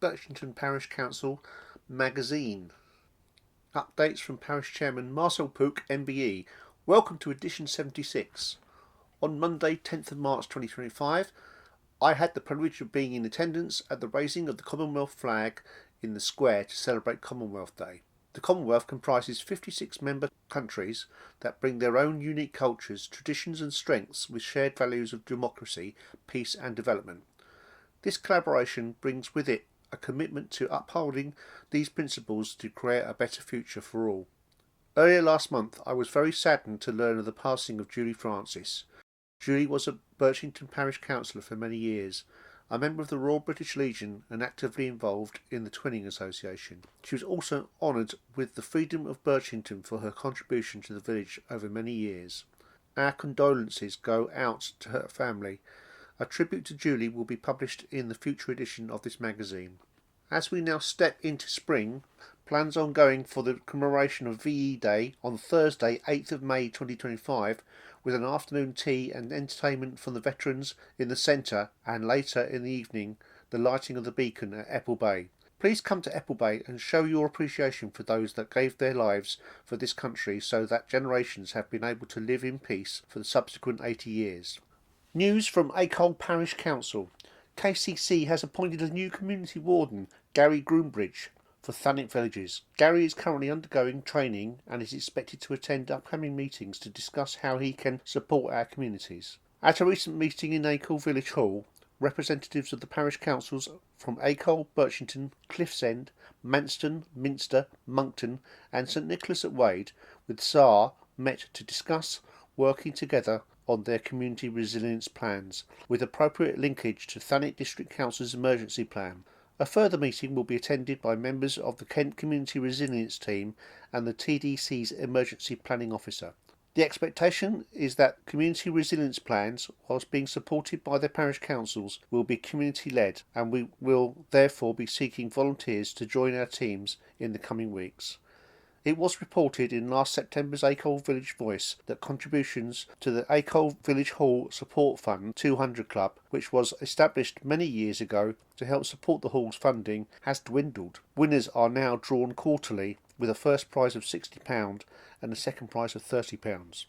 Birchington Parish Council Magazine. Updates from Parish Chairman Marcel Pook, MBE. Welcome to edition 76. On Monday, 10th of March 2025, I had the privilege of being in attendance at the raising of the Commonwealth flag in the square to celebrate Commonwealth Day. The Commonwealth comprises 56 member countries that bring their own unique cultures, traditions and strengths with shared values of democracy, peace and development. This collaboration brings with it a commitment to upholding these principles to create a better future for all. Earlier last month, I was very saddened to learn of the passing of Julie Francis. Julie was a Birchington Parish Councillor for many years, a member of the Royal British Legion and actively involved in the Twinning Association. She was also honoured with the Freedom of Birchington for her contribution to the village over many years. Our condolences go out to her family. A tribute to Julie will be published in the future edition of this magazine. As we now step into spring, plans ongoing for the commemoration of VE Day on Thursday, 8th of May 2025, with an afternoon tea and entertainment from the veterans in the centre, and later in the evening, the lighting of the beacon at Apple Bay. Please come to Apple Bay and show your appreciation for those that gave their lives for this country so that generations have been able to live in peace for the subsequent 80 years. News from Acol Parish Council. KCC has appointed a new community warden, Gary Groombridge, for Thanet villages. Gary is currently undergoing training and is expected to attend upcoming meetings to discuss how he can support our communities. At a recent meeting in Acol Village Hall, representatives of the parish councils from Acol, Birchington, Cliffsend, Manston, Minster, Monkton and St Nicholas at Wade with SAR met to discuss working together on their community resilience plans, with appropriate linkage to Thanet District Council's emergency plan. A further meeting will be attended by members of the Kent Community Resilience Team and the TDC's Emergency Planning Officer. The expectation is that community resilience plans, whilst being supported by their parish councils, will be community-led, and we will therefore be seeking volunteers to join our teams in the coming weeks. It was reported in last September's Acol Village Voice that contributions to the Acol Village Hall Support Fund 200 Club, which was established many years ago to help support the hall's funding, has dwindled. Winners are now drawn quarterly, with a first prize of £60 and a second prize of £30.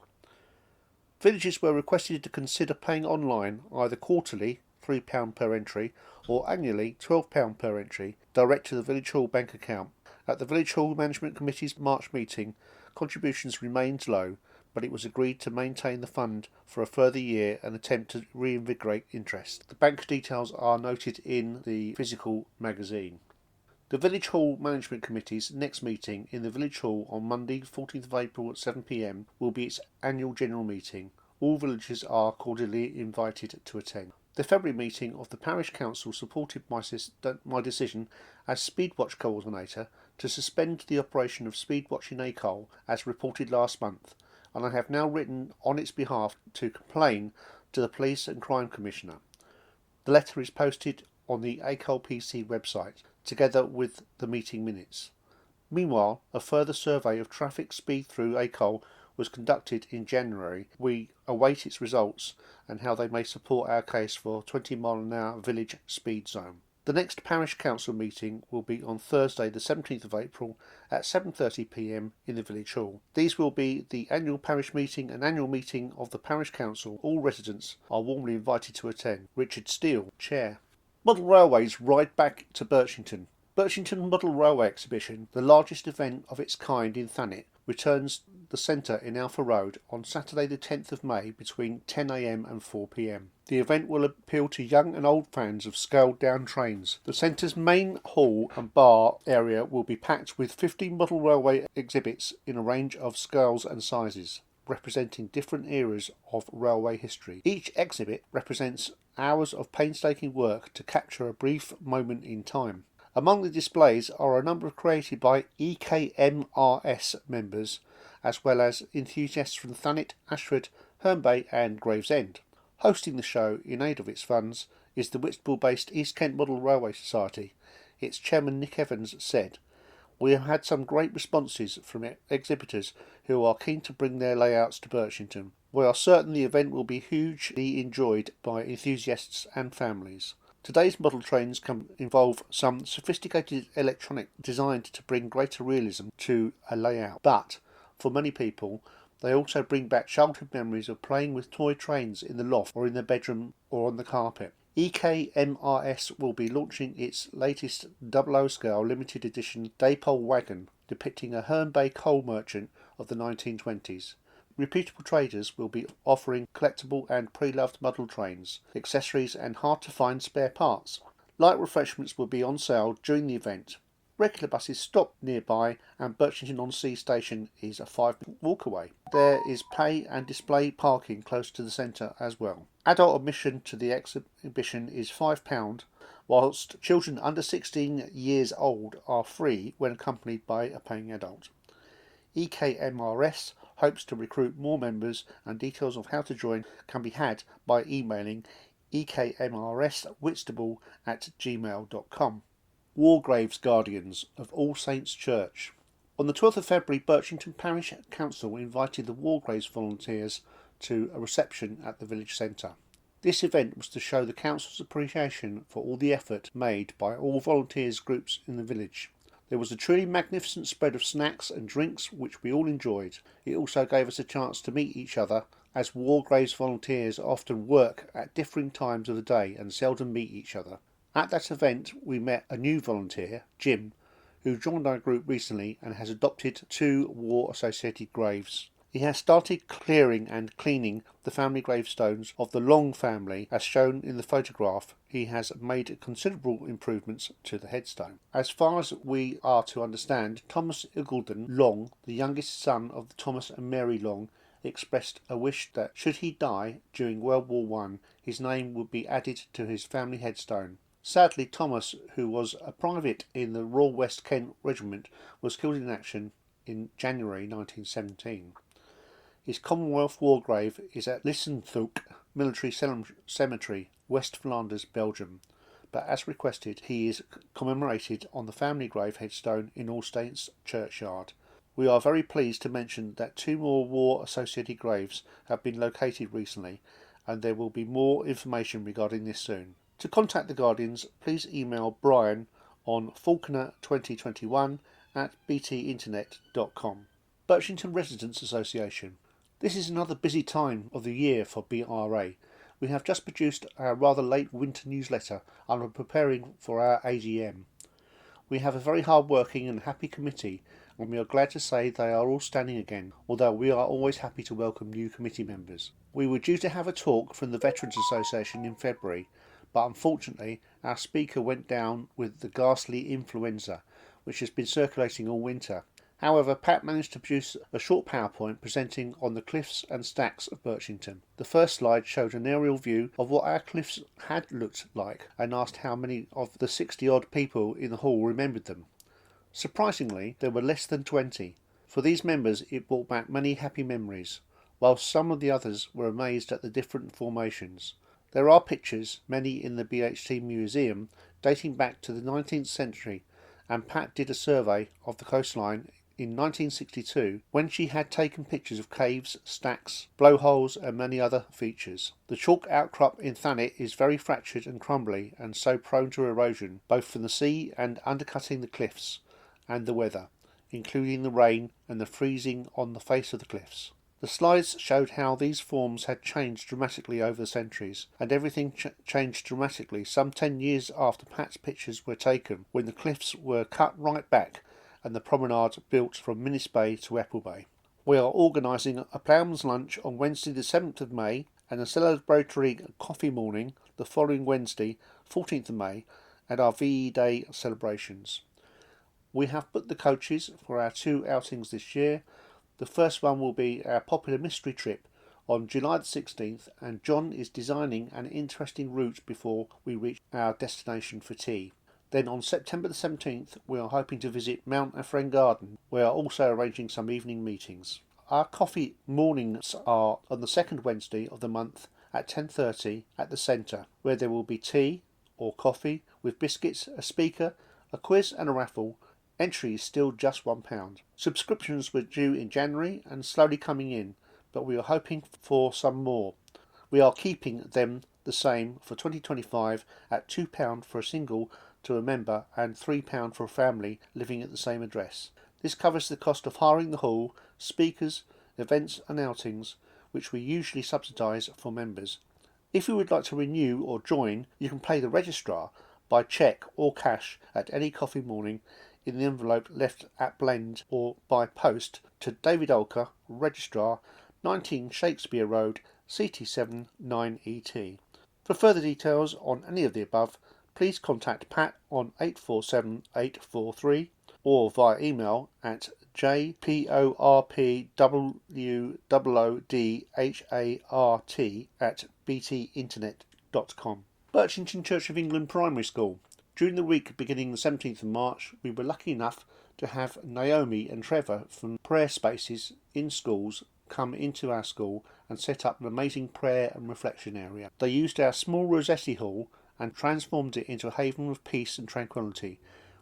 Villagers were requested to consider paying online either quarterly, £3 per entry, or annually, £12 per entry, direct to the Village Hall bank account. At the Village Hall Management Committee's March meeting, contributions remained low, but it was agreed to maintain the fund for a further year and attempt to reinvigorate interest. The bank details are noted in the physical magazine. The Village Hall Management Committee's next meeting in the Village Hall on Monday, 14th of April at 7 p.m. will be its annual general meeting. All villagers are cordially invited to attend. The February meeting of the Parish Council supported my decision as Speedwatch Coordinator to suspend the operation of Speedwatch in Acol as reported last month, and I have now written on its behalf to complain to the Police and Crime Commissioner. The letter is posted on the Acol PC website, together with the meeting minutes. Meanwhile, a further survey of traffic speed through Acol was conducted in January. We await its results and how they may support our case for 20-mile-an-hour village speed zone. The next Parish Council meeting will be on Thursday the 17th of April at 7:30 p.m. in the Village Hall. These will be the annual parish meeting and annual meeting of the Parish Council. All residents are warmly invited to attend. Richard Steele, Chair. Model Railways ride back to Birchington. Birchington Model Railway Exhibition, the largest event of its kind in Thanet, returns the centre in Alpha Road on Saturday the 10th of May between 10 a.m. and 4 p.m. The event will appeal to young and old fans of scaled-down trains. The centre's main hall and bar area will be packed with 50 model railway exhibits in a range of scales and sizes, representing different eras of railway history. Each exhibit represents hours of painstaking work to capture a brief moment in time. Among the displays are a number created by EKMRS members, as well as enthusiasts from Thanet, Ashford, Herne Bay and Gravesend. Hosting the show in aid of its funds is the Whitstable-based East Kent Model Railway Society. Its chairman Nick Evans said, "We have had some great responses from exhibitors who are keen to bring their layouts to Birchington. We are certain the event will be hugely enjoyed by enthusiasts and families." Today's model trains can involve some sophisticated electronic designed to bring greater realism to a layout, but for many people they also bring back childhood memories of playing with toy trains in the loft or in the bedroom or on the carpet. EKMRS will be launching its latest 00 scale limited edition Daypole wagon depicting a Herne Bay coal merchant of the 1920s. Reputable traders will be offering collectible and pre-loved model trains, accessories and hard-to-find spare parts. Light refreshments will be on sale during the event. Regular buses stop nearby and Birchington-on-Sea station is a 5-minute walk away. There is pay and display parking close to the centre as well. Adult admission to the exhibition is £5, whilst children under 16 years old are free when accompanied by a paying adult. EKMRS hopes to recruit more members, and details of how to join can be had by emailing ekmrswhitstable@gmail.com. Wargraves Guardians of All Saints Church. On the 12th of February, Birchington Parish Council invited the Wargraves volunteers to a reception at the village centre. This event was to show the council's appreciation for all the effort made by all volunteers groups in the village. There was a truly magnificent spread of snacks and drinks which we all enjoyed. It also gave us a chance to meet each other, as Wargraves volunteers often work at differing times of the day and seldom meet each other. At that event we met a new volunteer, Jim, who joined our group recently and has adopted 2 war-associated graves. He has started clearing and cleaning the family gravestones of the Long family. As shown in the photograph, he has made considerable improvements to the headstone. As far as we are to understand, Thomas Iggulden Long, the youngest son of Thomas and Mary Long, expressed a wish that should he die during World War I, his name would be added to his family headstone. Sadly, Thomas, who was a private in the Royal West Kent Regiment, was killed in action in January 1917. His Commonwealth war grave is at Lissenthulk Military Cemetery, West Flanders, Belgium, but as requested he is commemorated on the family grave headstone in All Saints Churchyard. We are very pleased to mention that 2 more war-associated graves have been located recently, and there will be more information regarding this soon. To contact the Guardians, please email Brian on faulkner2021@btinternet.com. Birchington Residents Association. This is another busy time of the year for BRA. We have just produced our rather late winter newsletter and are preparing for our AGM. We have a very hard-working and happy committee, and we are glad to say they are all standing again, although we are always happy to welcome new committee members. We were due to have a talk from the Veterans Association in February, but unfortunately our speaker went down with the ghastly influenza, which has been circulating all winter. However, Pat managed to produce a short PowerPoint presenting on the cliffs and stacks of Birchington. The first slide showed an aerial view of what our cliffs had looked like and asked how many of the 60-odd people in the hall remembered them. Surprisingly, there were less than 20. For these members it brought back many happy memories, whilst some of the others were amazed at the different formations. There are pictures, many in the BHT Museum, dating back to the 19th century, and Pat did a survey of the coastline in 1962 when she had taken pictures of caves, stacks, blowholes and many other features. The chalk outcrop in Thanet is very fractured and crumbly and so prone to erosion, both from the sea and undercutting the cliffs and the weather, including the rain and the freezing on the face of the cliffs. The slides showed how these forms had changed dramatically over the centuries, and everything changed dramatically some 10 years after Pat's pictures were taken, when the cliffs were cut right back and the promenade built from Minnis Bay to Apple Bay. We are organising a ploughman's lunch on Wednesday the 7th of May and a celebratory coffee morning the following Wednesday, 14th of May, at our VE Day celebrations. We have booked the coaches for our 2 outings this year. The first one will be our popular mystery trip on July the 16th, and John is designing an interesting route before we reach our destination for tea. Then on September the 17th we are hoping to visit Mount Ephraim Garden. We are also arranging some evening meetings. Our coffee mornings are on the second Wednesday of the month at 10:30 at the centre, where there will be tea or coffee with biscuits, a speaker, a quiz and a raffle. Entry is still just £1. Subscriptions were due in January and slowly coming in, but we are hoping for some more. We are keeping them the same for 2025 at £2 for a single to a member and £3 for a family living at the same address. This covers the cost of hiring the hall, speakers, events and outings, which we usually subsidise for members. If you would like to renew or join, you can pay the registrar by cheque or cash at any coffee morning in the envelope left at Blend or by post to David Olker, Registrar, 19 Shakespeare Road, CT7 9ET. For further details on any of the above, please contact Pat on 847 843 or via email at jporpwodhart@btinternet.com. Birchington Church of England Primary School. During the week beginning the 17th of March, we were lucky enough to have Naomi and Trevor from Prayer Spaces in Schools come into our school and set up an amazing prayer and reflection area. They used our small Rossetti hall and transformed it into a haven of peace and tranquility,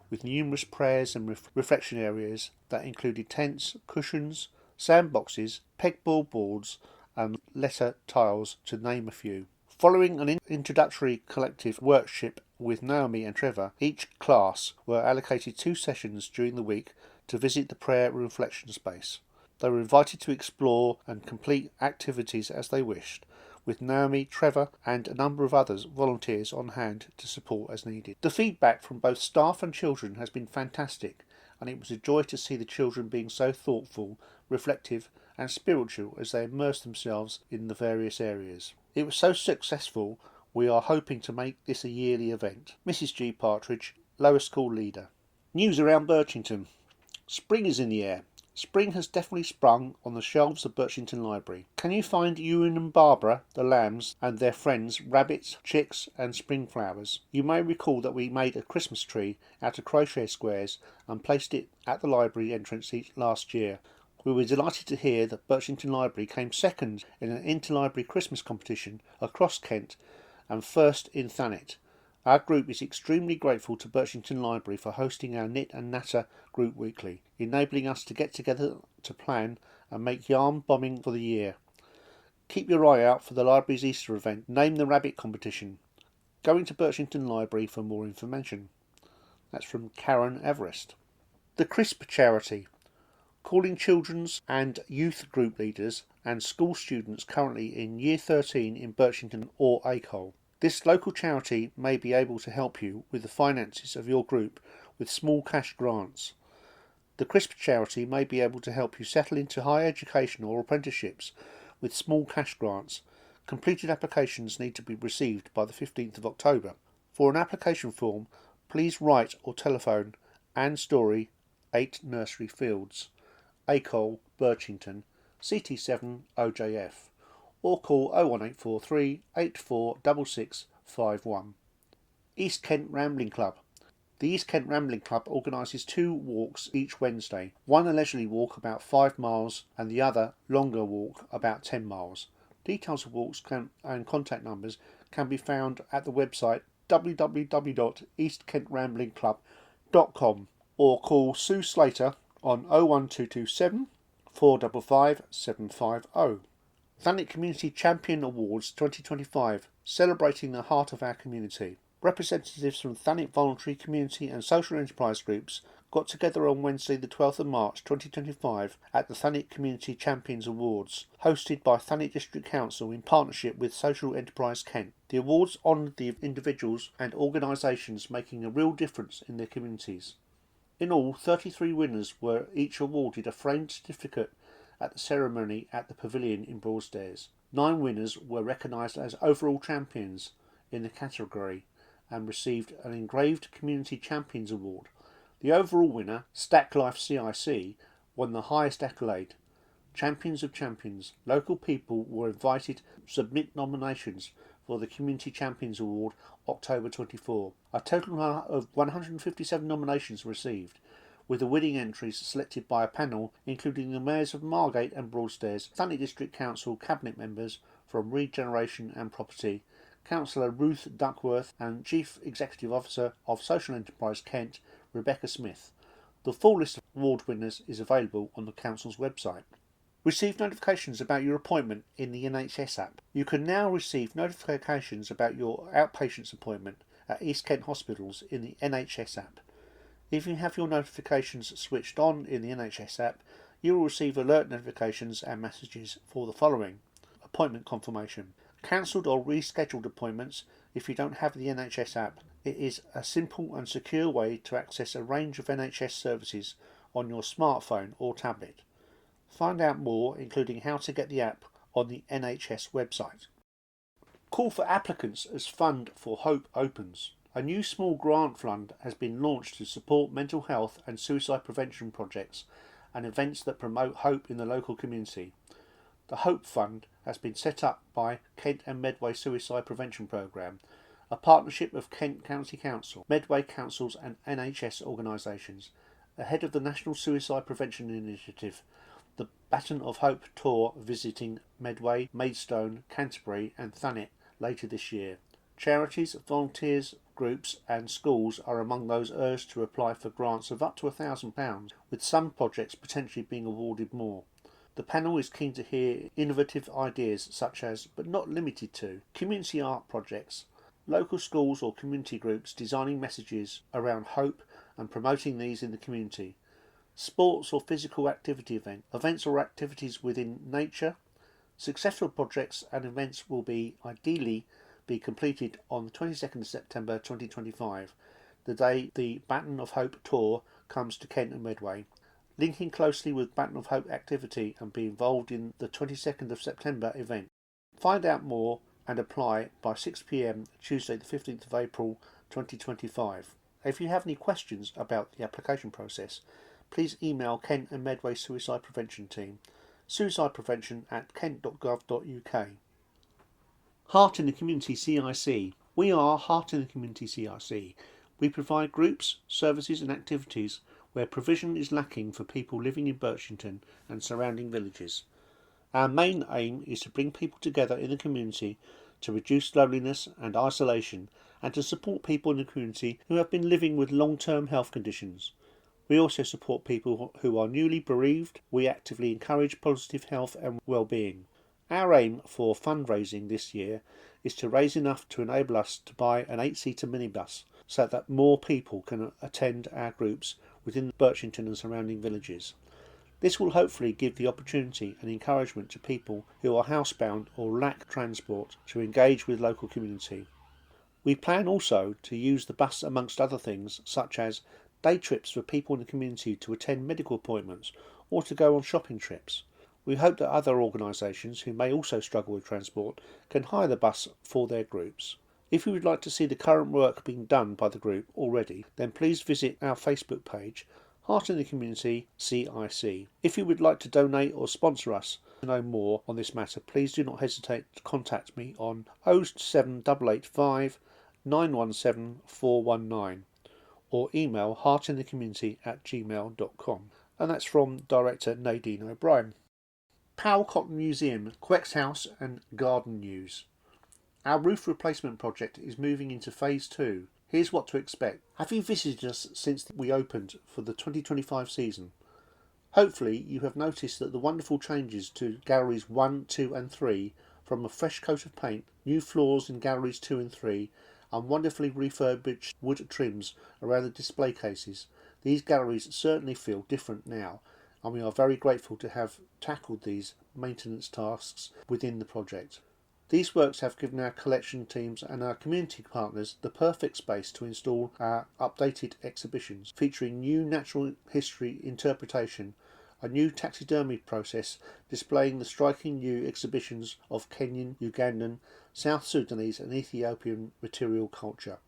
with numerous prayers and reflection areas that included tents, cushions, sandboxes, pegboard boards and letter tiles, to name a few. Following an introductory collective worship with Naomi and Trevor, each class were allocated 2 sessions during the week to visit the prayer and reflection space. They were invited to explore and complete activities as they wished, with Naomi, Trevor and a number of others volunteers on hand to support as needed. The feedback from both staff and children has been fantastic, and it was a joy to see the children being so thoughtful, reflective and spiritual as they immerse themselves in the various areas. It was so successful, we are hoping to make this a yearly event. Mrs. G. Partridge, Lower School Leader. News around Birchington. Spring is in the air. Spring has definitely sprung on the shelves of Birchington Library. Can you find Ewan and Barbara, the lambs, and their friends, rabbits, chicks and spring flowers? You may recall that we made a Christmas tree out of crochet squares and placed it at the library entrance last year. We were delighted to hear that Birchington Library came second in an interlibrary Christmas competition across Kent and first in Thanet. Our group is extremely grateful to Birchington Library for hosting our Knit and Natter group weekly, enabling us to get together to plan and make yarn bombing for the year. Keep your eye out for the library's Easter event, Name the Rabbit competition. Going to Birchington Library for more information. That's from Karen Everest. The CRISP charity, calling children's and youth group leaders and school students currently in Year 13 in Birchington or Acol. This local charity may be able to help you with the finances of your group with small cash grants. The CRISP charity may be able to help you settle into higher education or apprenticeships with small cash grants. Completed applications need to be received by the 15th of October. For an application form, please write or telephone Anne Story, 8 Nursery Fields, Acol, Birchington, CT7 OJF, or call 01843 846651. East Kent Rambling Club. The East Kent Rambling Club organises 2 walks each Wednesday, one a leisurely walk about 5 miles and the other longer walk about 10 miles. Details of walks and contact numbers can be found at the website www.eastkentramblingclub.com or call Sue Slater on 01227 455 750. Thanet Community Champion Awards 2025, celebrating the heart of our community. Representatives from Thanet voluntary, community and social enterprise groups got together on Wednesday the 12th of March 2025 at the Thanet Community Champions Awards, hosted by Thanet District Council in partnership with Social Enterprise Kent. The awards honoured the individuals and organisations making a real difference in their communities. In all, 33 winners were each awarded a framed certificate at the ceremony at the Pavilion in Broadstairs. 9 winners were recognised as overall champions in the category and received an engraved Community Champions Award. The overall winner, Stack Life CIC, won the highest accolade. Champions of Champions. Local people were invited to submit nominations for the Community Champions Award October 24. A total of 157 nominations received, with the winning entries selected by a panel including the mayors of Margate and Broadstairs, Thanet District Council cabinet members from Regeneration and Property, Councillor Ruth Duckworth and Chief Executive Officer of Social Enterprise Kent, Rebecca Smith. The full list of award winners is available on the Council's website. Receive notifications about your appointment in the NHS app. You can now receive notifications about your outpatients appointment at East Kent hospitals in the NHS app. If you have your notifications switched on in the NHS app, you will receive alert notifications and messages for the following: appointment confirmation, cancelled or rescheduled appointments if you don't have the NHS app. It is a simple and secure way to access a range of NHS services on your smartphone or tablet. Find out more, including how to get the app, on the NHS website. Call for applicants as Fund for Hope opens. A new small grant fund has been launched to support mental health and suicide prevention projects and events that promote hope in the local community. The Hope Fund has been set up by Kent and Medway Suicide Prevention Programme, a partnership of Kent County Council, Medway Councils and NHS organisations, ahead of the National Suicide Prevention Initiative, the Baton of Hope tour visiting Medway, Maidstone, Canterbury and Thanet later this year. Charities, volunteers, groups and schools are among those urged to apply for grants of up to £1,000, with some projects potentially being awarded more. The panel is keen to hear innovative ideas such as, but not limited to, community art projects, local schools or community groups designing messages around hope and promoting these in the community, sports or physical activity events or activities within nature. Successful projects and events will ideally be completed on the 22nd of September 2025, the day the Baton of Hope tour comes to Kent and Medway. Linking closely with Baton of Hope activity and be involved in the 22nd of September event. Find out more and apply by 6 p.m. Tuesday the 15th of April 2025. If you have any questions about the application process, please email Kent and Medway Suicide Prevention Team, suicideprevention@kent.gov.uk. Heart in the Community CIC. We are Heart in the Community CIC. We provide groups, services and activities where provision is lacking for people living in Birchington and surrounding villages. Our main aim is to bring people together in the community to reduce loneliness and isolation and to support people in the community who have been living with long-term health conditions. We also support people who are newly bereaved. We actively encourage positive health and well-being. Our aim for fundraising this year is to raise enough to enable us to buy an 8-seater minibus so that more people can attend our groups within Birchington and surrounding villages. This will hopefully give the opportunity and encouragement to people who are housebound or lack transport to engage with local community. We plan also to use the bus amongst other things, such as day trips for people in the community to attend medical appointments or to go on shopping trips. We hope that other organisations who may also struggle with transport can hire the bus for their groups. If you would like to see the current work being done by the group already, then please visit our Facebook page, Heart in the Community CIC. If you would like to donate or sponsor us to know more on this matter, please do not hesitate to contact me on 07885 917 419 or email heartinthecommunity@gmail.com. And that's from Director Nadine O'Brien. Powell Cotton Museum, Quex House and Garden News. Our roof replacement project is moving into Phase 2. Here's what to expect. Have you visited us since we opened for the 2025 season? Hopefully you have noticed that the wonderful changes to Galleries 1, 2 and 3, from a fresh coat of paint, new floors in Galleries 2 and 3, and wonderfully refurbished wood trims around the display cases. These galleries certainly feel different now, and we are very grateful to have tackled these maintenance tasks within the project. These works have given our collection teams and our community partners the perfect space to install our updated exhibitions, featuring new natural history interpretation, a new taxidermy process displaying the striking new exhibitions of Kenyan, Ugandan, South Sudanese and Ethiopian material culture.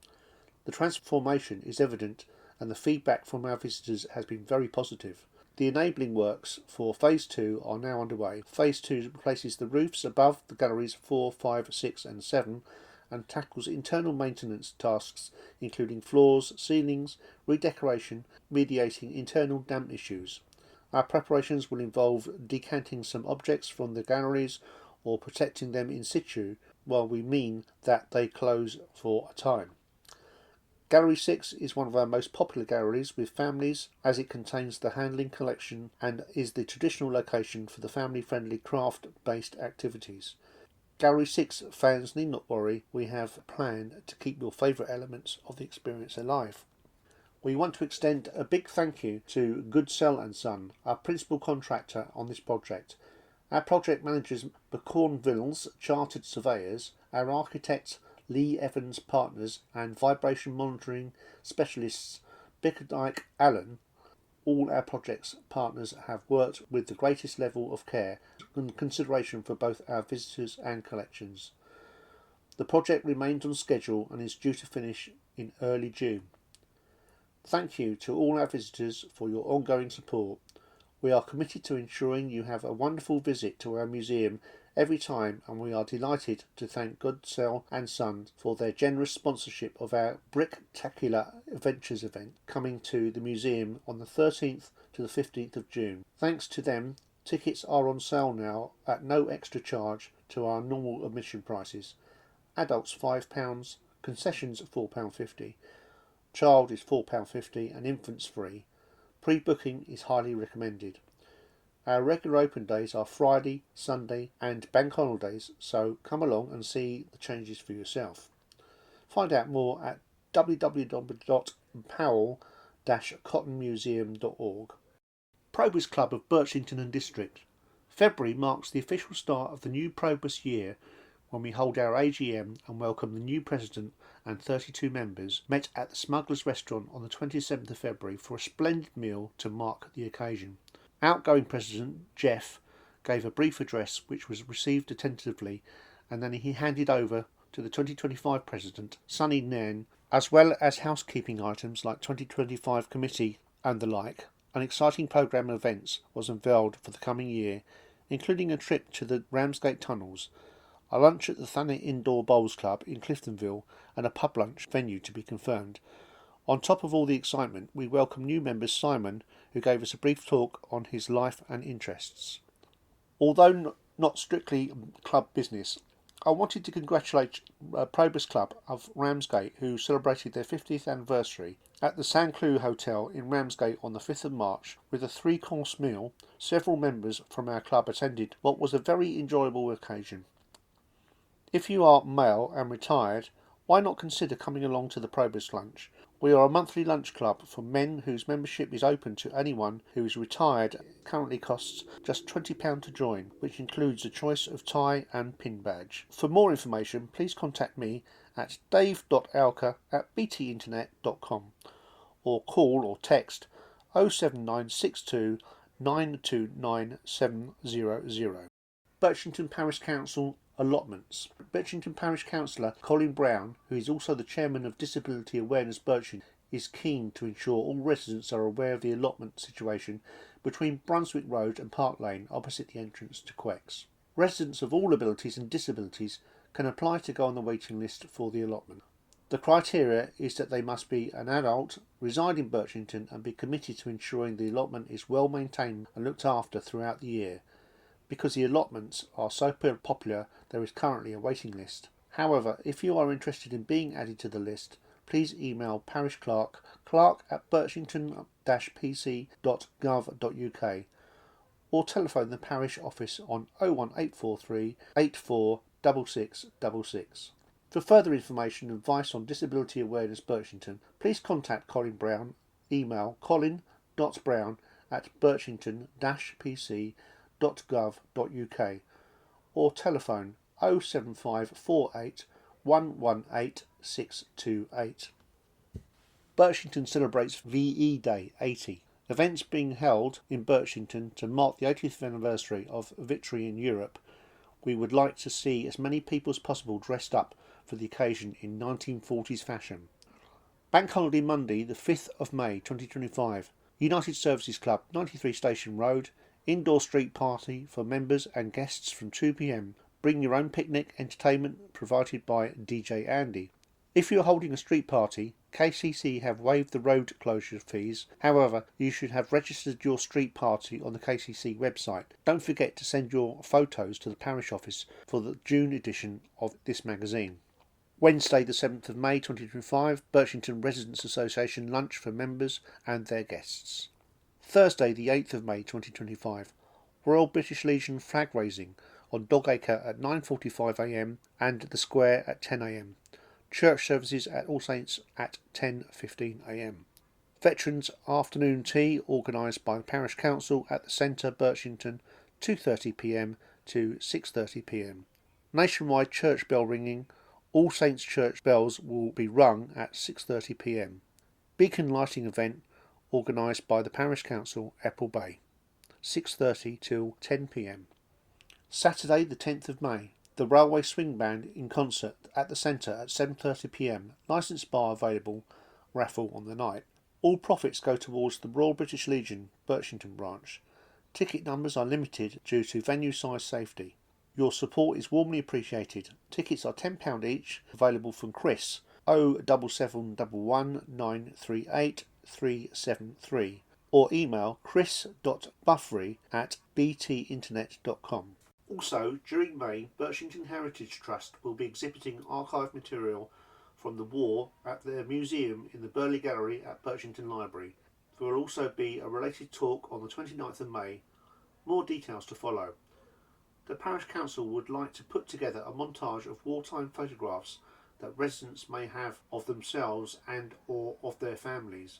The transformation is evident and the feedback from our visitors has been very positive. The enabling works for Phase 2 are now underway. Phase 2 replaces the roofs above the galleries 4, 5, 6 and 7 and tackles internal maintenance tasks including floors, ceilings, redecoration, mediating internal damp issues. Our preparations will involve decanting some objects from the galleries or protecting them in situ while we mean that they close for a time. Gallery 6 is one of our most popular galleries with families as it contains the handling collection and is the traditional location for the family-friendly craft-based activities. Gallery 6 fans need not worry, we have planned to keep your favourite elements of the experience alive. We want to extend a big thank you to Goodsell and Son, our principal contractor on this project. Our project managers, Becornville's Chartered Surveyors, our architects, Lee Evans Partners, and vibration monitoring specialists, Bickerdike Allen. All our project's partners have worked with the greatest level of care and consideration for both our visitors and collections. The project remains on schedule and is due to finish in early June. Thank you to all our visitors for your ongoing support. We are committed to ensuring you have a wonderful visit to our museum every time, and we are delighted to thank Goodsell and Sons for their generous sponsorship of our Bricktacular Adventures event coming to the museum on the 13th to the 15th of June. Thanks to them, tickets are on sale now at no extra charge to our normal admission prices. Adults £5, concessions £4.50, child is £4.50 and infants free. Pre-booking is highly recommended. Our regular open days are Friday, Sunday and bank holidays, so come along and see the changes for yourself. Find out more at www.powell-cottonmuseum.org. Probus Club of Birchington and District. February marks the official start of the new Probus year when we hold our AGM and welcome the new president and 32 members met at the Smugglers Restaurant on the 27th of February for a splendid meal to mark the occasion. Outgoing President Jeff gave a brief address which was received attentively, and then he handed over to the 2025 President, Sunny Nairn, as well as housekeeping items like 2025 committee and the like. An exciting programme of events was unveiled for the coming year, including a trip to the Ramsgate Tunnels, a lunch at the Thanet Indoor Bowls Club in Cliftonville, and a pub lunch venue to be confirmed. On top of all the excitement, we welcome new members Simon, who gave us a brief talk on his life and interests. Although not strictly club business, I wanted to congratulate Probus Club of Ramsgate, who celebrated their 50th anniversary at the San Clou Hotel in Ramsgate on the 5th of March with a 3-course meal. Several members from our club attended what was a very enjoyable occasion. If you are male and retired, why not consider coming along to the Probus lunch? We are a monthly lunch club for men whose membership is open to anyone who is retired. It currently costs just £20 to join, which includes a choice of tie and pin badge. For more information, please contact me at dave.alker@btinternet.com or call or text 07962 929 700. Birchington Parish Council allotments. Birchington Parish Councillor Colin Brown, who is also the chairman of Disability Awareness Birchington, is keen to ensure all residents are aware of the allotment situation between Brunswick Road and Park Lane opposite the entrance to Quex. Residents of all abilities and disabilities can apply to go on the waiting list for the allotment. The criteria is that they must be an adult, reside in Birchington and be committed to ensuring the allotment is well maintained and looked after throughout the year. Because the allotments are so popular, there is currently a waiting list. However, if you are interested in being added to the list, please email Parish Clerk, clark@birchington-pc.gov.uk or telephone the parish office on 01843 84 6666. For further information and advice on Disability Awareness Birchington, please contact Colin Brown. Email colin.brown@birchington-pc.gov.uk or telephone 07548 118 628. Birchington celebrates VE Day 80. Events being held in Birchington to mark the 80th anniversary of victory in Europe. We would like to see as many people as possible dressed up for the occasion in 1940s fashion. Bank Holiday Monday, the 5th of May 2025. United Services Club, 93 Station Road. Indoor street party for members and guests from 2 p.m. Bring your own picnic, entertainment provided by DJ Andy. If you are holding a street party, KCC have waived the road closure fees. However, you should have registered your street party on the KCC website. Don't forget to send your photos to the parish office for the June edition of this magazine. Wednesday the 7th of May 2025, Birchington Residents Association lunch for members and their guests. Thursday the 8th of May 2025, Royal British Legion flag raising on Dogacre at 9:45am and the Square at 10am. Church services at All Saints at 10:15am. Veterans afternoon tea organised by the Parish Council at the Centre, Birchington, 2:30pm to 6:30pm. Nationwide church bell ringing. All Saints Church bells will be rung at 6:30pm. Beacon lighting event organised by the Parish Council, April Bay, 6:30 till 10pm. Saturday the 10th of May, the Railway Swing Band in concert at the Centre at 7:30pm. Licence bar available, raffle on the night. All profits go towards the Royal British Legion Birchington branch. Ticket numbers are limited due to venue size safety. Your support is warmly appreciated. Tickets are £10 each, available from Chris 07711 938 373 or email chris.buffery@btinternet.com. Also, during May, Birchington Heritage Trust will be exhibiting archive material from the war at their museum in the Burley Gallery at Birchington Library. There will also be a related talk on the 29th of May. More details to follow. The Parish Council would like to put together a montage of wartime photographs that residents may have of themselves and or of their families.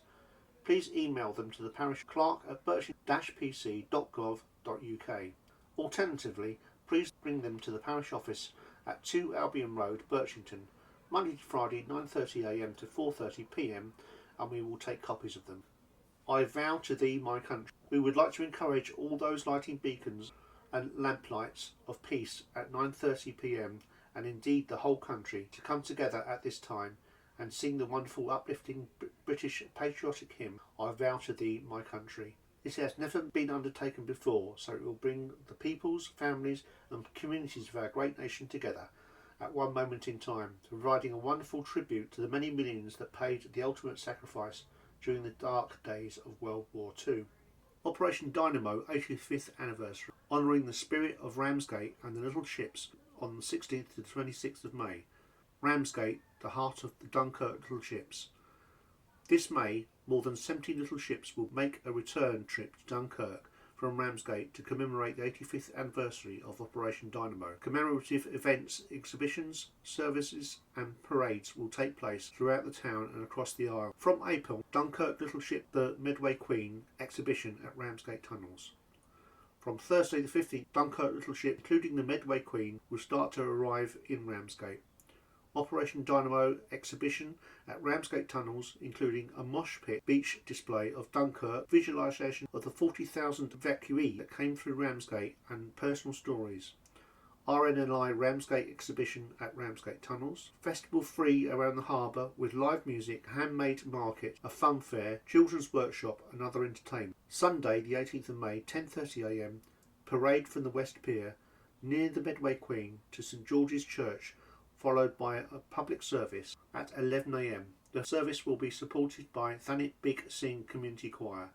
Please email them to the parish clerk at birchington-pc.gov.uk. Alternatively, please bring them to the parish office at 2 Albion Road, Birchington, Monday to Friday 9:30am to 4:30pm, and we will take copies of them. I vow to thee, my country. We would like to encourage all those lighting beacons and lamplights of peace at 9:30pm, and indeed the whole country, to come together at this time and sing the wonderful uplifting British patriotic hymn, I vow to thee, my country. This has never been undertaken before, so it will bring the peoples, families and communities of our great nation together at one moment in time, providing a wonderful tribute to the many millions that paid the ultimate sacrifice during the dark days of World War II. Operation Dynamo 85th anniversary, honouring the spirit of Ramsgate and the little ships on the 16th to 26th of May. Ramsgate, the heart of the Dunkirk little ships. This May, more than 70 little ships will make a return trip to Dunkirk from Ramsgate to commemorate the 85th anniversary of Operation Dynamo. Commemorative events, exhibitions, services and parades will take place throughout the town and across the Isle. From April, Dunkirk Little Ship the Medway Queen exhibition at Ramsgate Tunnels. From Thursday the 15th, Dunkirk Little Ship, including the Medway Queen, will start to arrive in Ramsgate. Operation Dynamo exhibition at Ramsgate Tunnels, including a mosh pit beach display of Dunkirk, visualisation of the 40,000 evacuees that came through Ramsgate and personal stories. RNLI Ramsgate exhibition at Ramsgate Tunnels. Festival free around the harbour with live music, handmade market, a fun fair, children's workshop and other entertainment. Sunday the 18th of May, 10:30am, parade from the West Pier near the Medway Queen to St George's Church, followed by a public service at 11am. The service will be supported by Thanet Big Sing Community Choir.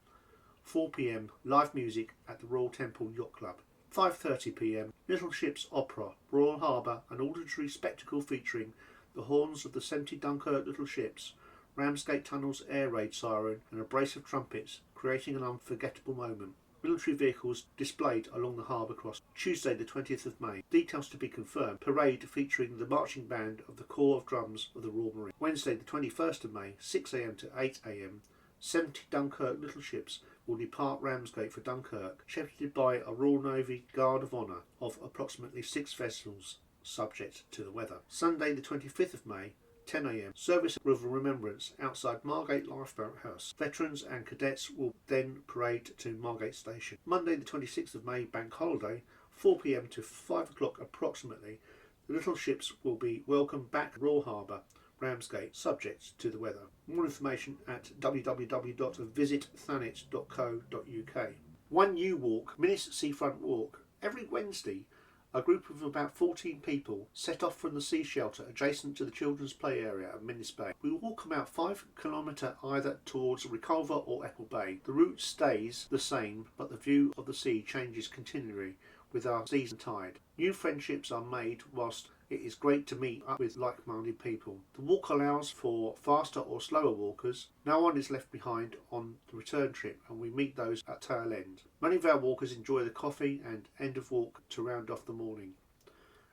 4pm, live music at the Royal Temple Yacht Club. 5:30pm, Little Ships Opera, Royal Harbour, an auditory spectacle featuring the horns of the 70 Dunkirk little ships, Ramsgate Tunnels air raid siren and a brace of trumpets, creating an unforgettable moment. Military vehicles displayed along the harbour crossing. Tuesday the 20th of May. Details to be confirmed. Parade featuring the marching band of the Corps of Drums of the Royal Marine. Wednesday the 21st of May, 6am to 8am. 70 Dunkirk little ships will depart Ramsgate for Dunkirk, shepherded by a Royal Navy Guard of Honour of approximately 6 vessels, subject to the weather. Sunday the 25th of May, 10am, service of remembrance outside Margate Lifeboat House. Veterans and cadets will then parade to Margate Station. Monday the 26th of May, bank holiday, 4pm to 5 o'clock approximately. The little ships will be welcomed back to Royal Harbour, Ramsgate, subject to the weather. More information at www.visitthanet.co.uk. One U Walk, Minnis Seafront Walk. Every Wednesday, a group of about 14 people set off from the sea shelter adjacent to the children's play area at Minnis Bay. We walk about 5 km either towards Reculver or Apple Bay. The route stays the same, but the view of the sea changes continually with our season tide. New friendships are made whilst It is great to meet up with like-minded people. The walk allows for faster or slower walkers. No one is left behind on the return trip, and we meet those at tail end. Many of our walkers enjoy the coffee and end of walk to round off the morning.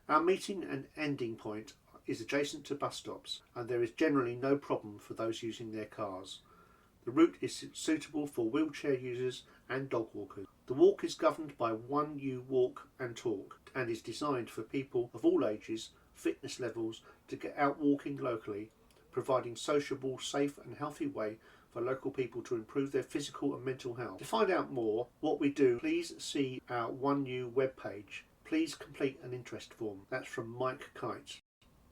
Our meeting and ending point is adjacent to bus stops, and there is generally no problem for those using their cars. The route is suitable for wheelchair users and dog walkers. The walk is governed by One You Walk and Talk and is designed for people of all ages, fitness levels, to get out walking locally, providing sociable, safe and healthy way for local people to improve their physical and mental health. To find out more what we do, please see our One You webpage. Please complete an interest form. That's from Mike Kite.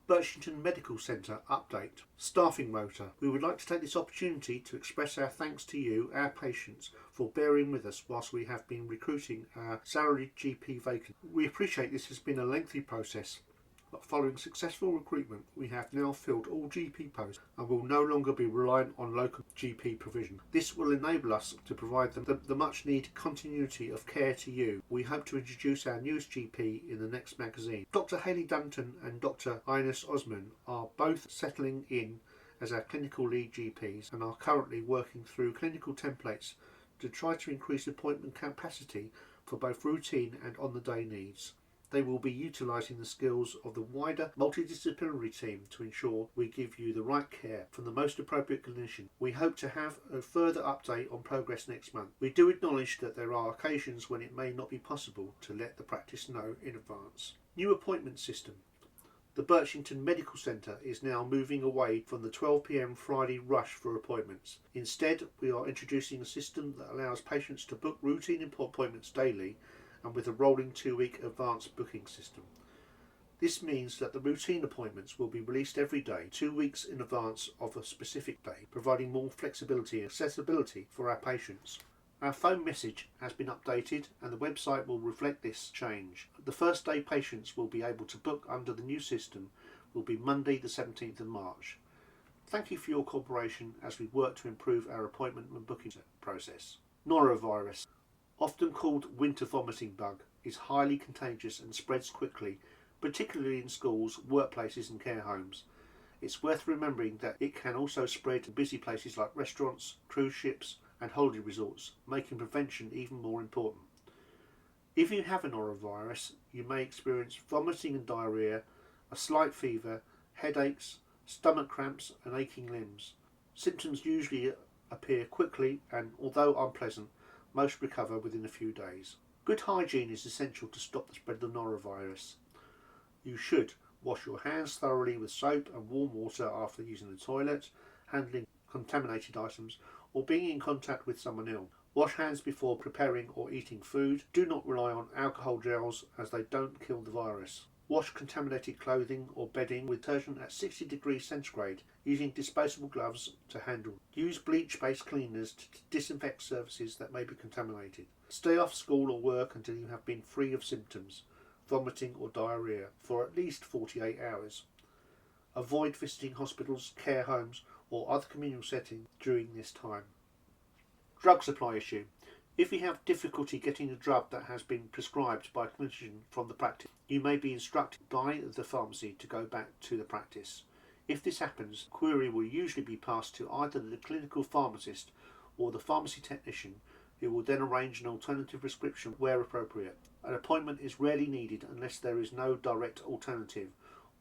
Birchington Medical Centre update. Staffing rota. We would like to take this opportunity to express our thanks to you, our patients, for bearing with us whilst we have been recruiting our salaried GP vacancy. We appreciate this has been a lengthy process, but following successful recruitment, we have now filled all GP posts and will no longer be reliant on local GP provision. This will enable us to provide the much needed continuity of care to you. We hope to introduce our newest GP in the next magazine. Dr. Hayley Dunton and Dr. Ines Osman are both settling in as our clinical lead GPs and are currently working through clinical templates to try to increase appointment capacity for both routine and on-the-day needs. They will be utilising the skills of the wider multidisciplinary team to ensure we give you the right care from the most appropriate clinician. We hope to have a further update on progress next month. We do acknowledge that there are occasions when it may not be possible to let the practice know in advance. New appointment system. The Birchington Medical Centre is now moving away from the 12 p.m. Friday rush for appointments. Instead, we are introducing a system that allows patients to book routine appointments daily and with a rolling 2-week advance booking system. This means that the routine appointments will be released every day, 2 weeks in advance of a specific day, providing more flexibility and accessibility for our patients. Our phone message has been updated and the website will reflect this change. The first day patients will be able to book under the new system will be Monday the 17th of March. Thank you for your cooperation as we work to improve our appointment and booking process. Norovirus, often called winter vomiting bug, is highly contagious and spreads quickly, particularly in schools, workplaces and care homes. It's worth remembering that it can also spread to busy places like restaurants, cruise ships and holiday resorts, making prevention even more important. If you have a norovirus, you may experience vomiting and diarrhoea, a slight fever, headaches, stomach cramps and aching limbs. Symptoms usually appear quickly and, although unpleasant, most recover within a few days. Good hygiene is essential to stop the spread of the norovirus. You should wash your hands thoroughly with soap and warm water after using the toilet, handling contaminated items, or being in contact with someone ill. Wash hands before preparing or eating food. Do not rely on alcohol gels as they don't kill the virus. Wash contaminated clothing or bedding with detergent at 60 degrees centigrade using disposable gloves to handle. Use bleach-based cleaners to disinfect surfaces that may be contaminated. Stay off school or work until you have been free of symptoms, vomiting or diarrhoea, for at least 48 hours. Avoid visiting hospitals, care homes or other communal settings during this time. Drug supply issue. If you have difficulty getting a drug that has been prescribed by a clinician from the practice, you may be instructed by the pharmacy to go back to the practice. If this happens, a query will usually be passed to either the clinical pharmacist or the pharmacy technician, who will then arrange an alternative prescription where appropriate. An appointment is rarely needed unless there is no direct alternative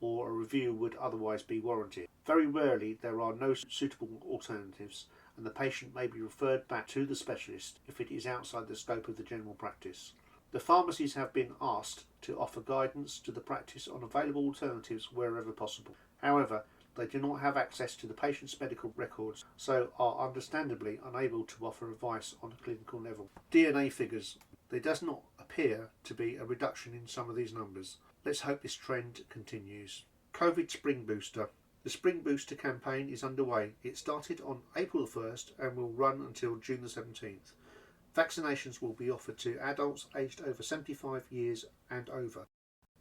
or a review would otherwise be warranted. Very rarely there are no suitable alternatives, and the patient may be referred back to the specialist if it is outside the scope of the general practice. The pharmacies have been asked to offer guidance to the practice on available alternatives wherever possible. However, they do not have access to the patient's medical records, so are understandably unable to offer advice on a clinical level. DNA figures. There does not appear to be a reduction in some of these numbers. Let's hope this trend continues. COVID Spring Booster. The Spring Booster campaign is underway. It started on April the 1st and will run until June the 17th. Vaccinations will be offered to adults aged over 75 years and over,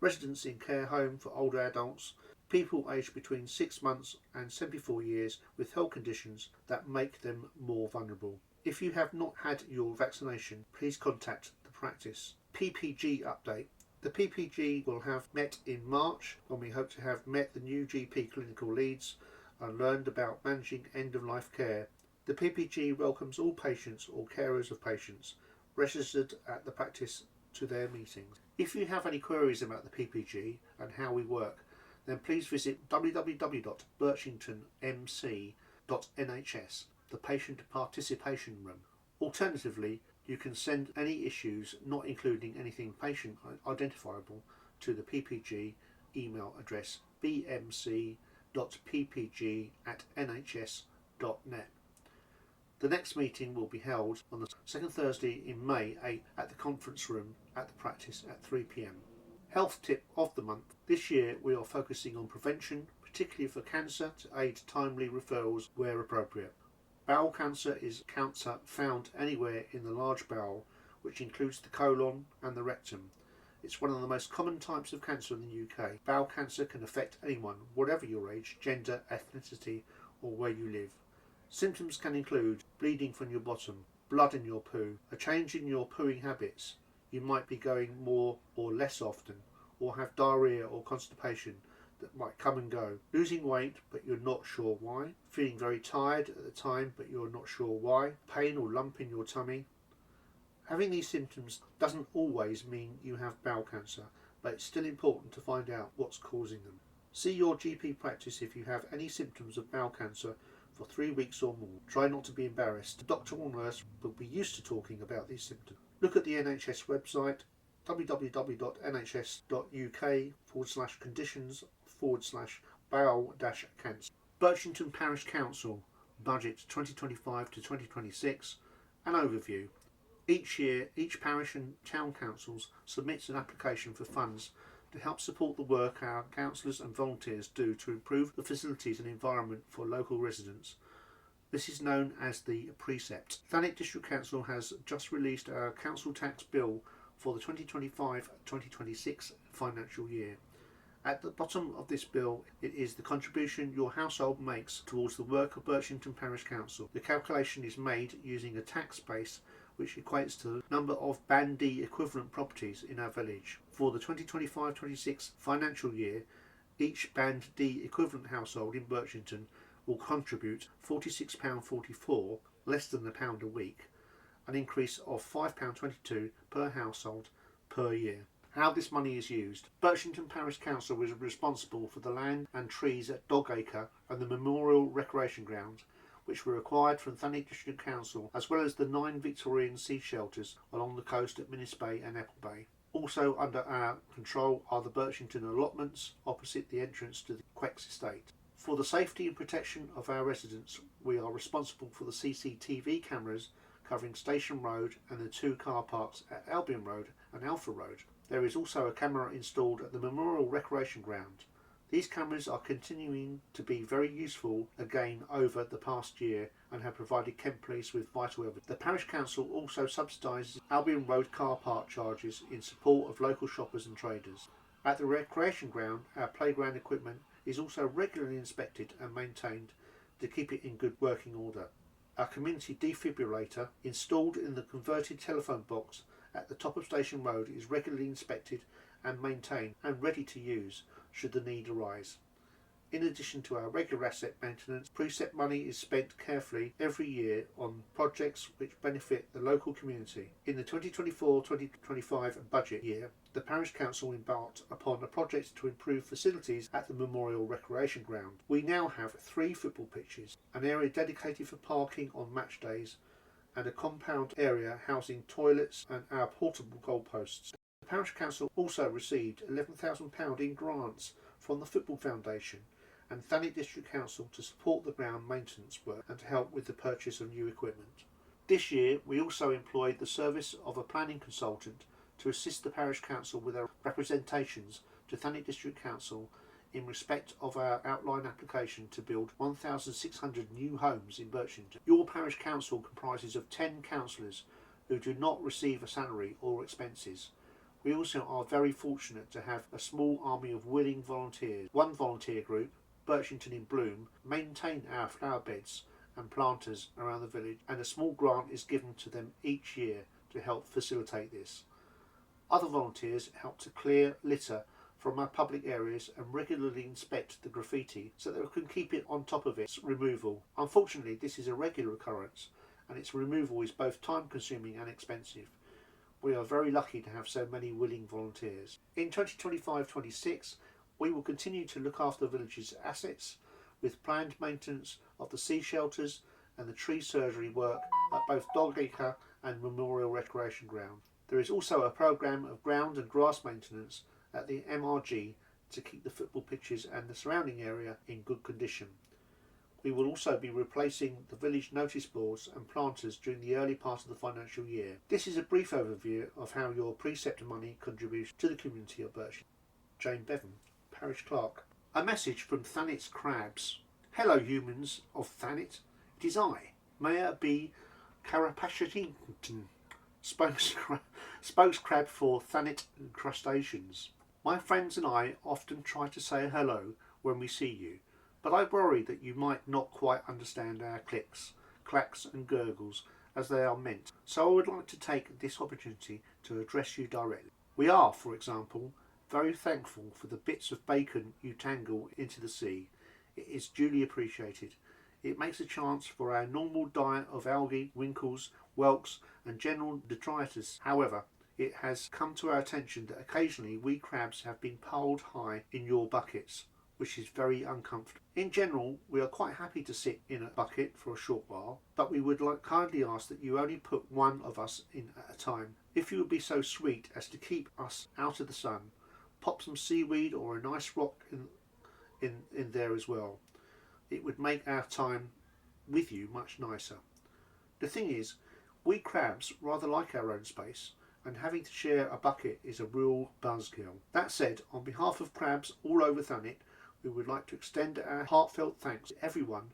residents in care home for older adults, people aged between 6 months and 74 years with health conditions that make them more vulnerable. If you have not had your vaccination, please contact the practice. PPG update. The PPG will have met in March, when we hope to have met the new GP clinical leads and learned about managing end-of-life care. The PPG welcomes all patients or carers of patients registered at the practice to their meetings. If you have any queries about the PPG and how we work, then please visit www.birchington-on-Sea.nhs, the Patient Participation Room. Alternatively, you can send any issues, not including anything patient identifiable, to the PPG email address bmc.ppg@nhs.net. The next meeting will be held on the second Thursday in May at the conference room at the practice at 3 p.m. Health tip of the month. This year we are focusing on prevention, particularly for cancer, to aid timely referrals where appropriate. Bowel cancer is cancer found anywhere in the large bowel, which includes the colon and the rectum. It's one of the most common types of cancer in the UK. Bowel cancer can affect anyone, whatever your age, gender, ethnicity, or where you live. Symptoms can include bleeding from your bottom, blood in your poo, a change in your pooing habits. You might be going more or less often, or have diarrhea or constipation that might come and go. Losing weight but you're not sure why. Feeling very tired at the time but you're not sure why. Pain or lump in your tummy. Having these symptoms doesn't always mean you have bowel cancer, but it's still important to find out what's causing them. See your GP practice if you have any symptoms of bowel cancer for 3 weeks or more. Try not to be embarrassed. The doctor or nurse will be used to talking about these symptoms. Look at the NHS website www.nhs.uk/conditions/bowel-cancer. Birchington Parish Council Budget 2025 to 2026. An overview. Each year, each parish and town councils submits an application for funds to help support the work our councillors and volunteers do to improve the facilities and environment for local residents. This is known as the Precept. Thanet District Council has just released our council tax bill for the 2025-2026 financial year. At the bottom of this bill, it is the contribution your household makes towards the work of Birchington Parish Council. The calculation is made using a tax base which equates to the number of Band D equivalent properties in our village. For the 2025-26 financial year, each Band D equivalent household in Birchington will contribute £46.44, less than £1 a week, an increase of £5.22 per household per year. How this money is used. Birchington Parish Council is responsible for the land and trees at Dogacre and the Memorial Recreation Ground, which were acquired from Thanet District Council, as well as the 9 Victorian sea shelters along the coast at Minnis Bay and Apple Bay. Also under our control are the Birchington allotments opposite the entrance to the Quecks estate. For the safety and protection of our residents, we are responsible for the CCTV cameras covering Station Road and the 2 car parks at Albion Road and Alpha Road. There is also a camera installed at the Memorial Recreation Ground. These cameras are continuing to be very useful again over the past year and have provided Kent Police with vital evidence. The Parish Council also subsidises Albion Road car park charges in support of local shoppers and traders. At the Recreation Ground, our playground equipment is also regularly inspected and maintained to keep it in good working order. Our community defibrillator, installed in the converted telephone box at the top of Station Road, is regularly inspected and maintained and ready to use should the need arise. In addition to our regular asset maintenance, Precept money is spent carefully every year on projects which benefit the local community. In the 2024-2025 budget year, the Parish Council embarked upon a project to improve facilities at the Memorial Recreation Ground. We now have 3 football pitches, an area dedicated for parking on match days, and a compound area housing toilets and our portable goalposts. The Parish Council also received £11,000 in grants from the Football Foundation and Thanet District Council to support the ground maintenance work and to help with the purchase of new equipment. This year we also employed the service of a planning consultant to assist the Parish Council with our representations to Thanet District Council in respect of our outline application to build 1,600 new homes in Birchington. Your Parish Council comprises of 10 councillors who do not receive a salary or expenses. We also are very fortunate to have a small army of willing volunteers. One volunteer group, Birchington in Bloom, maintain our flower beds and planters around the village, and a small grant is given to them each year to help facilitate this. Other volunteers help to clear litter from our public areas and regularly inspect the graffiti so that we can keep it on top of its removal. Unfortunately, this is a regular occurrence and its removal is both time consuming and expensive. We are very lucky to have so many willing volunteers. In 2025-26, we will continue to look after the village's assets with planned maintenance of the sea shelters and the tree surgery work at both Dogacre and Memorial Recreation Ground. There is also a programme of ground and grass maintenance at the MRG to keep the football pitches and the surrounding area in good condition. We will also be replacing the village notice boards and planters during the early part of the financial year. This is a brief overview of how your precept money contributes to the community of Birchington. Jane Bevan, Parish Clerk. A message from Thanet's Crabs. Hello humans of Thanet, it is I, Mayor B. Carapashington, spokescrab for Thanet Crustaceans. My friends and I often try to say hello when we see you, but I worry that you might not quite understand our clicks, clacks and gurgles as they are meant, so I would like to take this opportunity to address you directly. We are, for example, very thankful for the bits of bacon you tangle into the sea. It is duly appreciated. It makes a chance for our normal diet of algae, winkles, whelks and general detritus. However, it has come to our attention that occasionally we crabs have been piled high in your buckets, which is very uncomfortable. In general, we are quite happy to sit in a bucket for a short while, but we would kindly ask that you only put one of us in at a time. If you would be so sweet as to keep us out of the sun, pop some seaweed or a nice rock in there as well. It would make our time with you much nicer. The thing is, we crabs rather like our own space, and having to share a bucket is a real buzzkill. That said, on behalf of crabs all over Thanet, we would like to extend our heartfelt thanks to everyone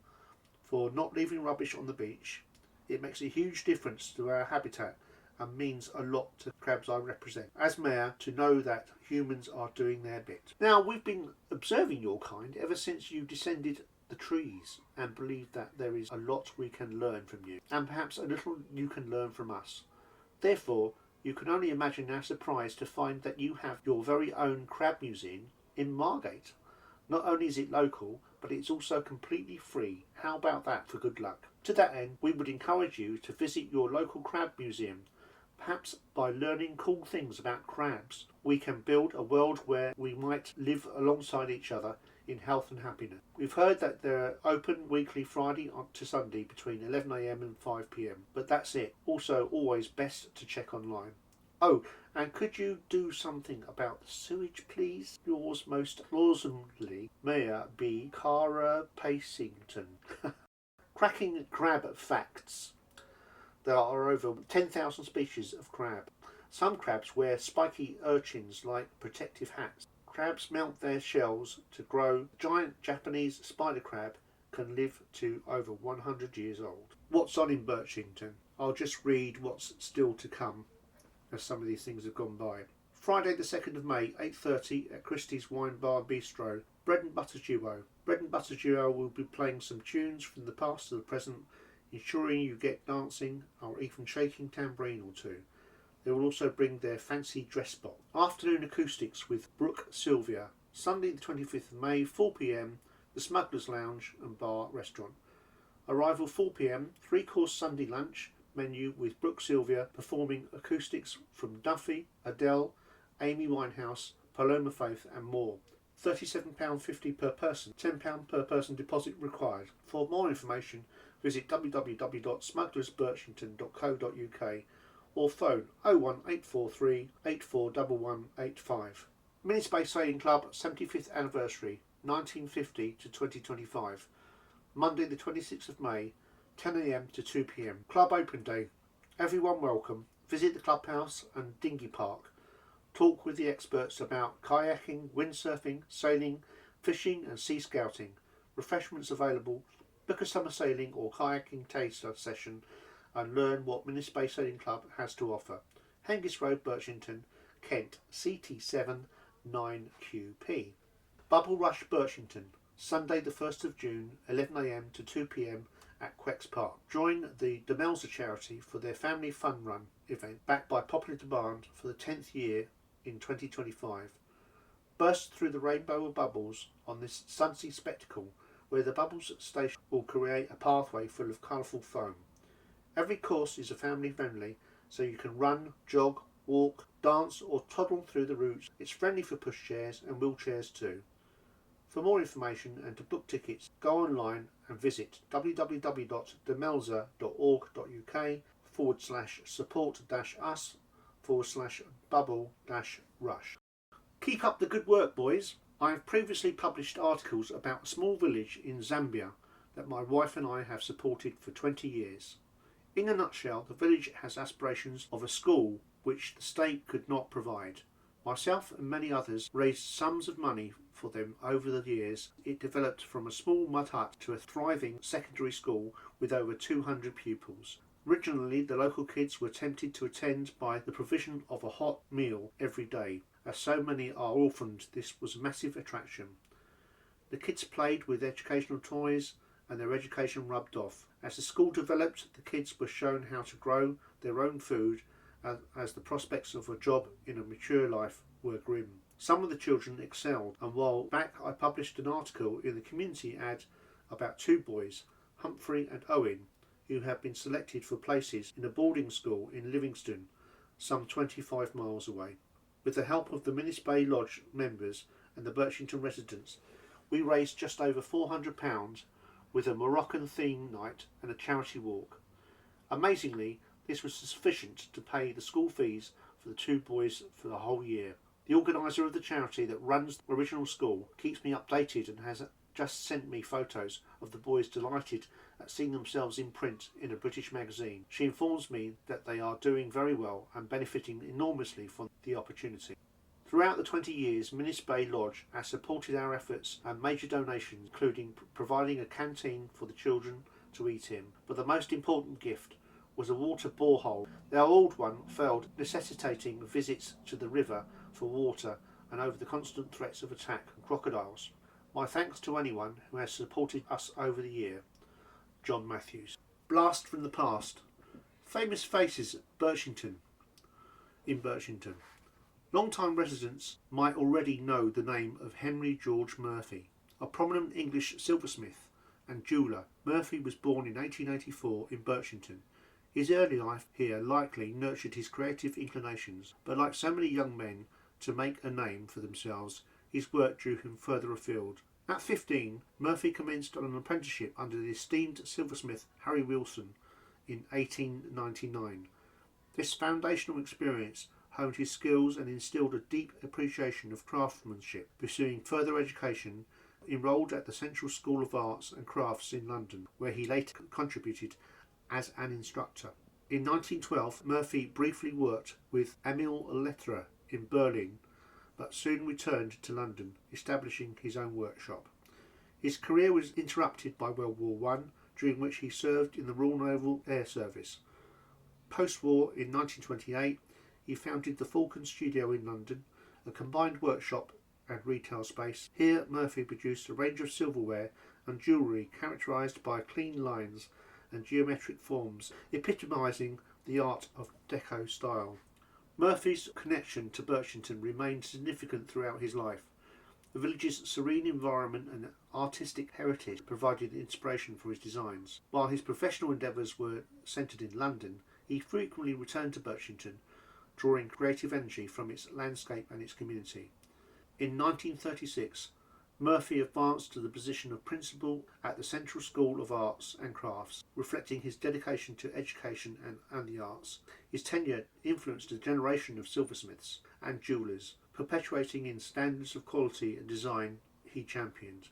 for not leaving rubbish on the beach. It makes a huge difference to our habitat and means a lot to the crabs I represent. As Mayor, to know that humans are doing their bit. Now, we've been observing your kind ever since you descended the trees and believe that there is a lot we can learn from you, and perhaps a little you can learn from us. Therefore, you can only imagine our surprise to find that you have your very own crab museum in Margate. Not only is it local, but it's also completely free. How about that for good luck? To that end, we would encourage you to visit your local crab museum. Perhaps by learning cool things about crabs, we can build a world where we might live alongside each other in health and happiness. We've heard that they're open weekly Friday to Sunday between 11 AM and 5 PM, but that's it. Also, always best to check online. Oh, and could you do something about the sewage, please? Yours most plausibly, Mayor B. Cara Pacington. Cracking crab facts. There are over 10,000 species of crab. Some crabs wear spiky urchins like protective hats. Crabs melt their shells to grow. Giant Japanese spider crab can live to over 100 years old. What's on in Birchington? I'll just read what's still to come, as some of these things have gone by. Friday the 2nd of May, 8:30 at Christie's Wine Bar Bistro. Bread and Butter Duo. Bread and Butter Duo will be playing some tunes from the past to the present, ensuring you get dancing or even shaking tambourine or two. They will also bring their fancy dress box. Afternoon acoustics with Brooke Sylvia. Sunday the 25th of May, 4 PM, the Smugglers Lounge and Bar Restaurant. Arrival 4 PM, 3-course Sunday lunch menu with Brooke Sylvia performing acoustics from Duffy, Adele, Amy Winehouse, Paloma Faith and more. £37.50 per person, £10 per person deposit required. For more information, visit www.smugglersbirchington.co.uk or phone 01843 841185. Minispace Sailing Club 75th Anniversary, 1950 to 2025. Monday the 26th of May, 10 AM to 2 PM. Club Open Day. Everyone welcome. Visit the clubhouse and dinghy park. Talk with the experts about kayaking, windsurfing, sailing, fishing and sea scouting. Refreshments available. Book a summer sailing or kayaking taster session and learn what Minispace Sailing Club has to offer. Hengist Road, Birchington, Kent, CT7 9QP. Bubble Rush Birchington, Sunday the 1st of June, 11 AM to 2 PM at Quecks Park. Join the Demelza charity for their Family Fun Run event, backed by popular demand for the 10th year in 2025. Burst through the rainbow of bubbles on this sunsea spectacle, where the bubbles station will create a pathway full of colourful foam. Every course is family friendly, so you can run, jog, walk, dance or toddle through the routes. It's friendly for pushchairs and wheelchairs too. For more information and to book tickets, go online and visit www.demelza.org.uk/support-us/bubble-rush. Keep up the good work, boys. I have previously published articles about a small village in Zambia that my wife and I have supported for 20 years. In a nutshell, the village has aspirations of a school which the state could not provide. Myself and many others raised sums of money for them over the years. It developed from a small mud hut to a thriving secondary school with over 200 pupils. Originally, the local kids were tempted to attend by the provision of a hot meal every day. As so many are orphaned, this was a massive attraction. The kids played with educational toys and their education rubbed off. As the school developed, the kids were shown how to grow their own food, as the prospects of a job in a mature life were grim. Some of the children excelled, and while back I published an article in the community ad about two boys, Humphrey and Owen, who have been selected for places in a boarding school in Livingston, some 25 miles away. With the help of the Minnis Bay Lodge members and the Birchington residents, we raised just over £400 with a Moroccan theme night and a charity walk. Amazingly, this was sufficient to pay the school fees for the two boys for the whole year. The organiser of the charity that runs the original school keeps me updated and has just sent me photos of the boys delighted at seeing themselves in print in a British magazine. She informs me that they are doing very well and benefiting enormously from the opportunity. Throughout the 20 years, Minnis Bay Lodge has supported our efforts and major donations, including providing a canteen for the children to eat in. But the most important gift was a water borehole. Our old one failed, necessitating visits to the river for water and over the constant threats of attack from crocodiles. My thanks to anyone who has supported us over the year. John Matthews. Blast from the past. Famous faces at Birchington. In Birchington. Long-time residents might already know the name of Henry George Murphy, a prominent English silversmith and jeweller. Murphy was born in 1884 in Birchington. His early life here likely nurtured his creative inclinations, but like so many young men to make a name for themselves, his work drew him further afield. At 15, Murphy commenced on an apprenticeship under the esteemed silversmith Harry Wilson in 1899. This foundational experience honed his skills and instilled a deep appreciation of craftsmanship. Pursuing further education, enrolled at the Central School of Arts and Crafts in London, where he later contributed as an instructor. In 1912, Murphy briefly worked with Émile Lettre in Berlin, but soon returned to London, establishing his own workshop. His career was interrupted by World War I, during which he served in the Royal Naval Air Service. Post-war, in 1928, he founded the Falcon Studio in London, a combined workshop and retail space. Here, Murphy produced a range of silverware and jewellery characterised by clean lines and geometric forms, epitomising the art of Deco style. Murphy's connection to Birchington remained significant throughout his life. The village's serene environment and artistic heritage provided inspiration for his designs. While his professional endeavours were centred in London, he frequently returned to Birchington, drawing creative energy from its landscape and its community. In 1936, Murphy advanced to the position of principal at the Central School of Arts and Crafts, reflecting his dedication to education and the arts. His tenure influenced a generation of silversmiths and jewellers, perpetuating in standards of quality and design he championed.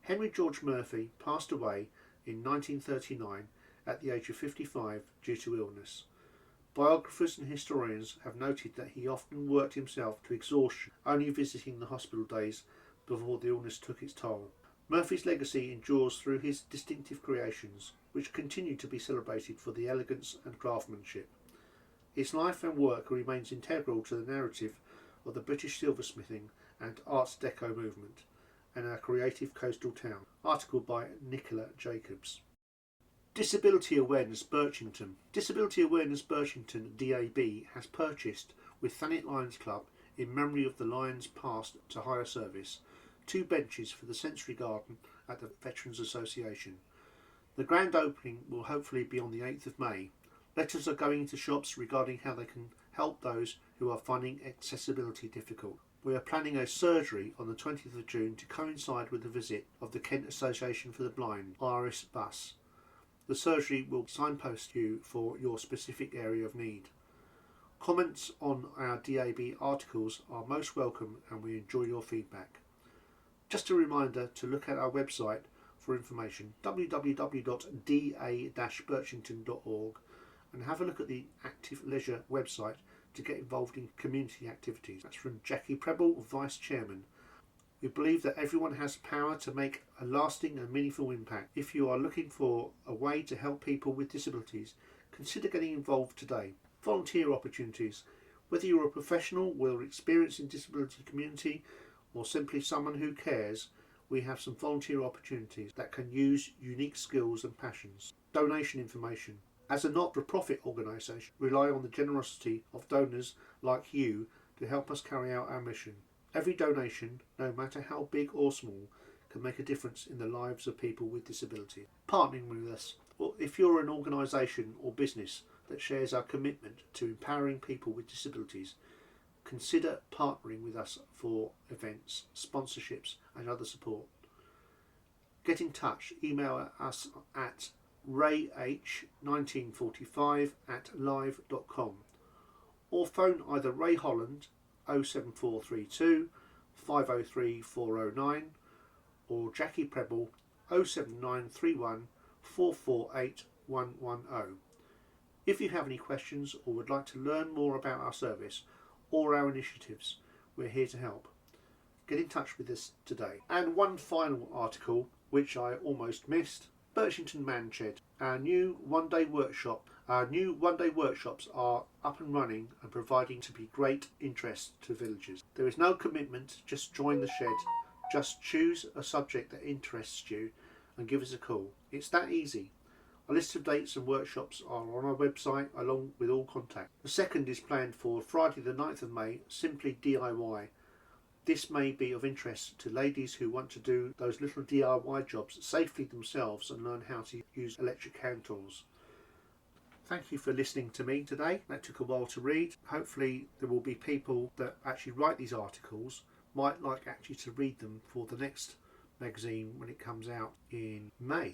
Henry George Murphy passed away in 1939 at the age of 55 due to illness. Biographers and historians have noted that he often worked himself to exhaustion, only visiting the hospital days before the illness took its toll. Murphy's legacy endures through his distinctive creations, which continue to be celebrated for the elegance and craftsmanship. His life and work remains integral to the narrative of the British silversmithing and Arts Deco movement and our creative coastal town. Article by Nicola Jacobs. Disability Awareness Birchington. Disability Awareness Birchington DAB has purchased with Thanet Lions Club, in memory of the Lions past to higher service, 2 benches for the sensory garden at the Veterans Association. The grand opening will hopefully be on the 8th of May. Letters are going to shops regarding how they can help those who are finding accessibility difficult. We are planning a surgery on the 20th of June to coincide with the visit of the Kent Association for the Blind, Iris Bus. The surgery will signpost you for your specific area of need. Comments on our DAB articles are most welcome and we enjoy your feedback. Just a reminder to look at our website for information, www.da-birchington.org, and have a look at the Active Leisure website to get involved in community activities. That's from Jackie Preble, Vice Chairman. We believe that everyone has power to make a lasting and meaningful impact. If you are looking for a way to help people with disabilities, consider getting involved today. Volunteer opportunities. Whether you're a professional with experience in disability community or simply someone who cares, we have some volunteer opportunities that can use unique skills and passions. Donation information. As a not-for-profit organisation, we rely on the generosity of donors like you to help us carry out our mission. Every donation, no matter how big or small, can make a difference in the lives of people with disability. Partnering with us. Well, if you're an organisation or business that shares our commitment to empowering people with disabilities, consider partnering with us for events, sponsorships and other support. Get in touch. Email us at rayh1945@live.com or phone either Ray Holland 07432 503 409 or Jackie Preble 07931 448 110. If you have any questions or would like to learn more about our service or our initiatives, we're here to help. Get in touch with us today. And one final article which I almost missed. Birchington Man Shed, our new one-day workshop. Our new one-day workshops are up and running and providing to be great interest to villagers. There is no commitment, just join the shed. Just choose a subject that interests you and give us a call. It's that easy. A list of dates and workshops are on our website along with all contact. The second is planned for Friday the 9th of May, simply DIY. This may be of interest to ladies who want to do those little DIY jobs safely themselves and learn how to use electric hand tools. Thank you for listening to me today. That took a while to read. Hopefully there will be people that actually write these articles, might like actually to read them for the next magazine when it comes out in May.